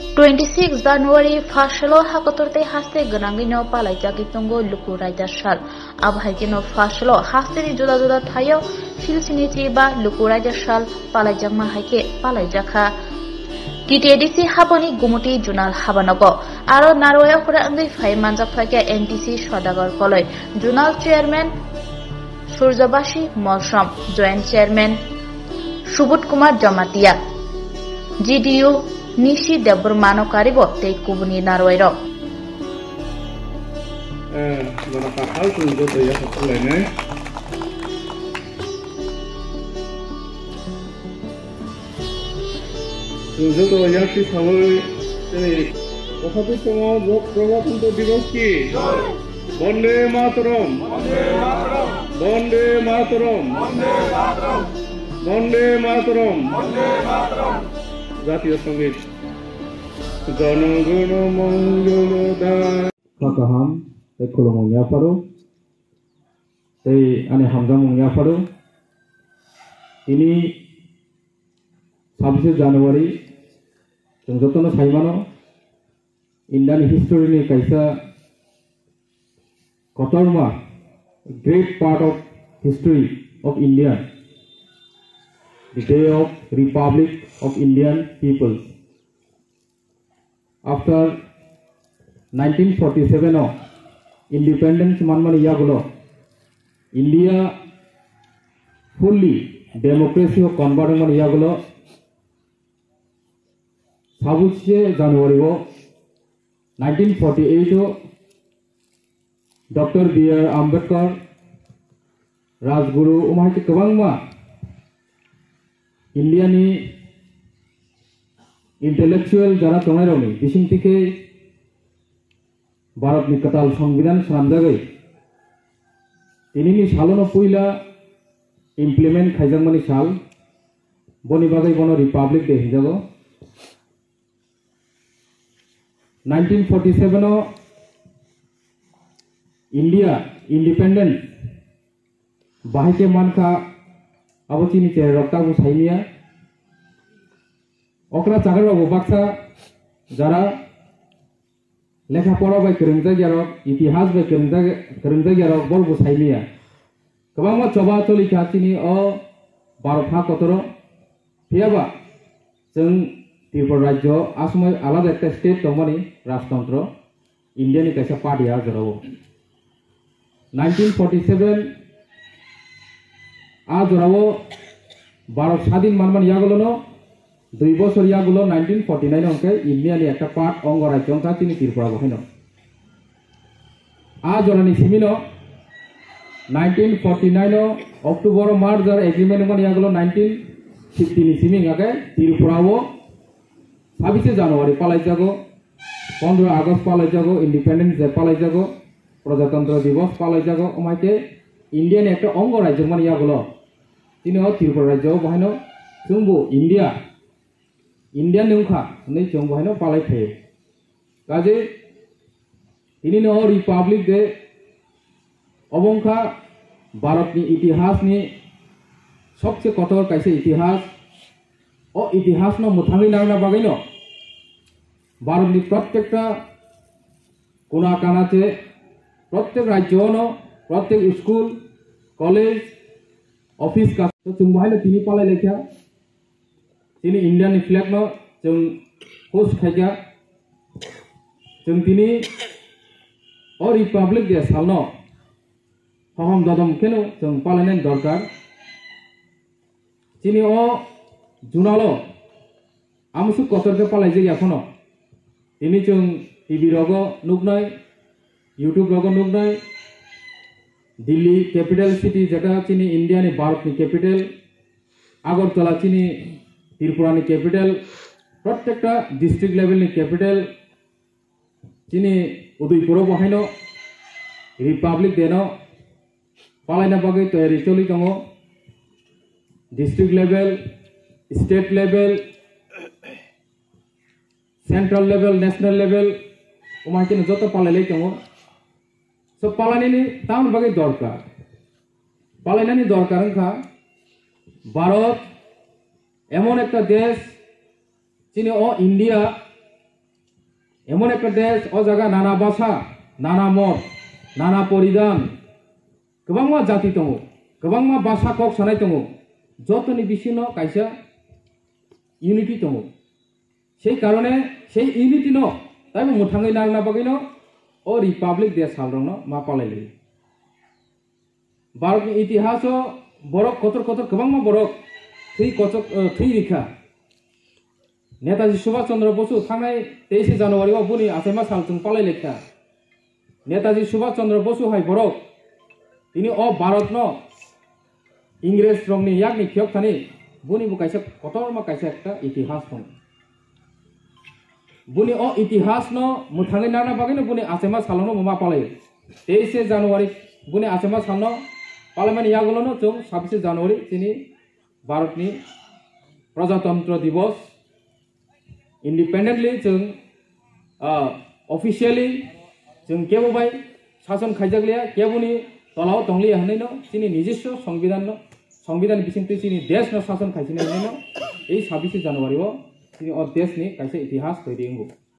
26 January Fashalo Hakotorte Haste Ganangino Palajaki Tongo Luku Raja Shal Abhagino Fashalo Haste Juda Tayo Filsiniti Ba Luku Raja Shal Palajama Hake Palajaka TTDC Haboni Gumuti Junal Habanogo Aro Naroya Kurandi Fai Manjafake NTC Shwadagar Koloi Junal Chairman Surjabashi Molsham Joint Chairman Shubut Kumar Jamatia GDU Nishi Debur Mano Karibo Te Kubuni Naroiro Manapakal tunjuk ya satu lainnya. Tunjuk ya si sampai ini. Waktu tengah program untuk diroski. Bonde Mataram. Bonde Mataram. Bonde Mataram. জাতীয় সঙ্গীত জনগণ মঙ্গলদায় Kakaham, te kolomong yaparu, te ane hamzamong yaparu. Ini 26 Januari, जों जतनो साइमानो Indian history ni kaisa kotorma, great part of history of India. The day of Republic of Indian people. After 1947 independence manman yagulo India fully democracy convert man yagulo 26 January 1948 Dr. B.R. Ambedkar Rajguru umahiti kebangma India ni intellectual jara tongaironi bising tike Bharat ni katal সংবিধান sanamjagai ini ni salono puila implement khaijangmani sal boni bagai bono republic de hijago 1947 India independent bahike manka abotini che rokta bu saimia okra chagar babu baksa jara লেখা পড়া by কেরেংজা গিয়ারক ইতিহাস by কেরেংজা গিয়ারক বল বু সাইমিয়া কবাংমা চবা চলি কাচিনি অ বারফা কতর ফিয়াবা जों त्रिपुरा राज्य आसामाव आलादा একটা स्टेट दंमानि राजतंत्र इन्डियानि कायसा पार्टिया जरावो 1947 आ जरावो भारत স্বাধীন মানমান ইয়াগুলো 2 বছর ইয়াগুলো 1949 অঙ্কে ইন্ডিয়ানি একটা পার্ট অঙ্গ রাজ্য অঙ্কা তিনি ত্রিপুরা বহিন আ জরানি সিমিনো 1949 অক্টোবর মার্চ আর এগ্রিমেন্ট মানে ইয়াগুলো 1950 নি সিমিং আগে ত্রিপুরাও 26 জানুয়ারি পালাই যাগো 15 আগস্ট পালাই যাগো ইন্ডিপেন্ডেন্স ডে পালাই যাগো প্রজাতন্ত্র দিবস পালাই যাগো ওমাইতে ইন্ডিয়ানি একটা অঙ্গ রাজ্য মানে ইয়াগুলো তিনি ত্রিপুরা রাজ্য বহিন জুম্বু India Indian nungkha nei chong bahino palai the kaje ini no republic de obongkha bharat ni itihas ni sobche kotor kaise itihas o itihas no muthami na bagaino bharat ni prottekta kona kanache prottek rajyo no prottek school college office ka to chung bahino tini palai lekha তিনি Indian flag ন जों host খাইয়া जों তিনি অ Republic দে সালন হহম দদম কেন जों পালাইনান দরকার তিনি অ জুনালো আমসু কতরকে পালাই যে এখনো তিনি जों টিভি রগ নুগনাই ইউটিউব রগ নুগনাই দিল্লি ক্যাপিটাল সিটি যেটা চিনি ইন্ডিয়ানি ভারতনি ক্যাপিটাল আগরতলা চিনি त्रिपुरानी कैपिटल प्रत्येकटा डिस्ट्रिक्ट लेवलनि कैपिटल चिनी उदयपुर बहायनो रिपाब्लिक देनो पालायना बागै तयारि चलि दङ district level state level central level national level ओमाइकिनो जत पालायलै दङ सब पालायनायनि ताउन बागै दरकार पालायनायनि दरकार ओंखा भारत এমন একটা দেশ যিনি ইন্ডিয়া এমন একটা দেশ ও জায়গা নানা ভাষা নানা মত নানা পরিধান गोबां जाति दङ गोबां भाषा कक सानाय दङ যতনি বিছিন্ন কাইসা ইউনিটি দङ সেই কারণে সেই ইউনিটি ন তাই মুথাङै নাংনা বাগैनो ও রিপাবলিক দেশ সালরং मा पालायलै भारतनि इतिहास बरक कतर कतर गोबां बरक थै रिखा नेताजी सुभाष चंद्र बसु थांनाय 23 जानुवारि बुनि आसामा सालजों पालायलेखा नेताजी सुभाष चंद्र बसु हाय बरक তিনি ও भारत न इंग्रेज रंगनि याकनि खियक थानि बुनि बुकाइसा कतरमा काइसा एकटा इतिहास दं बुनि ও इतिहास न मुथाङै नाना बागैनो बुनि आसामा सालनो मा पालाय 23 जानुवारि बुनि आसामा सालनो पार्लियामेंट यागलनो जों 26 जानुवारि तिनि भारतनि प्रजातंत्र दिवस इंडिपेंडेंटली जों ऑफिशियली जों केबोबाय शासन खायजागलिया केबुनि तलाव तंगलिया हनैनो तिनि निजिस्व संविधान बिसिंति तिनि देश न शासन खायसिनायनो এই 26 জানুয়ারি तिनि देशनि काइसे इतिहास दैदेनगौ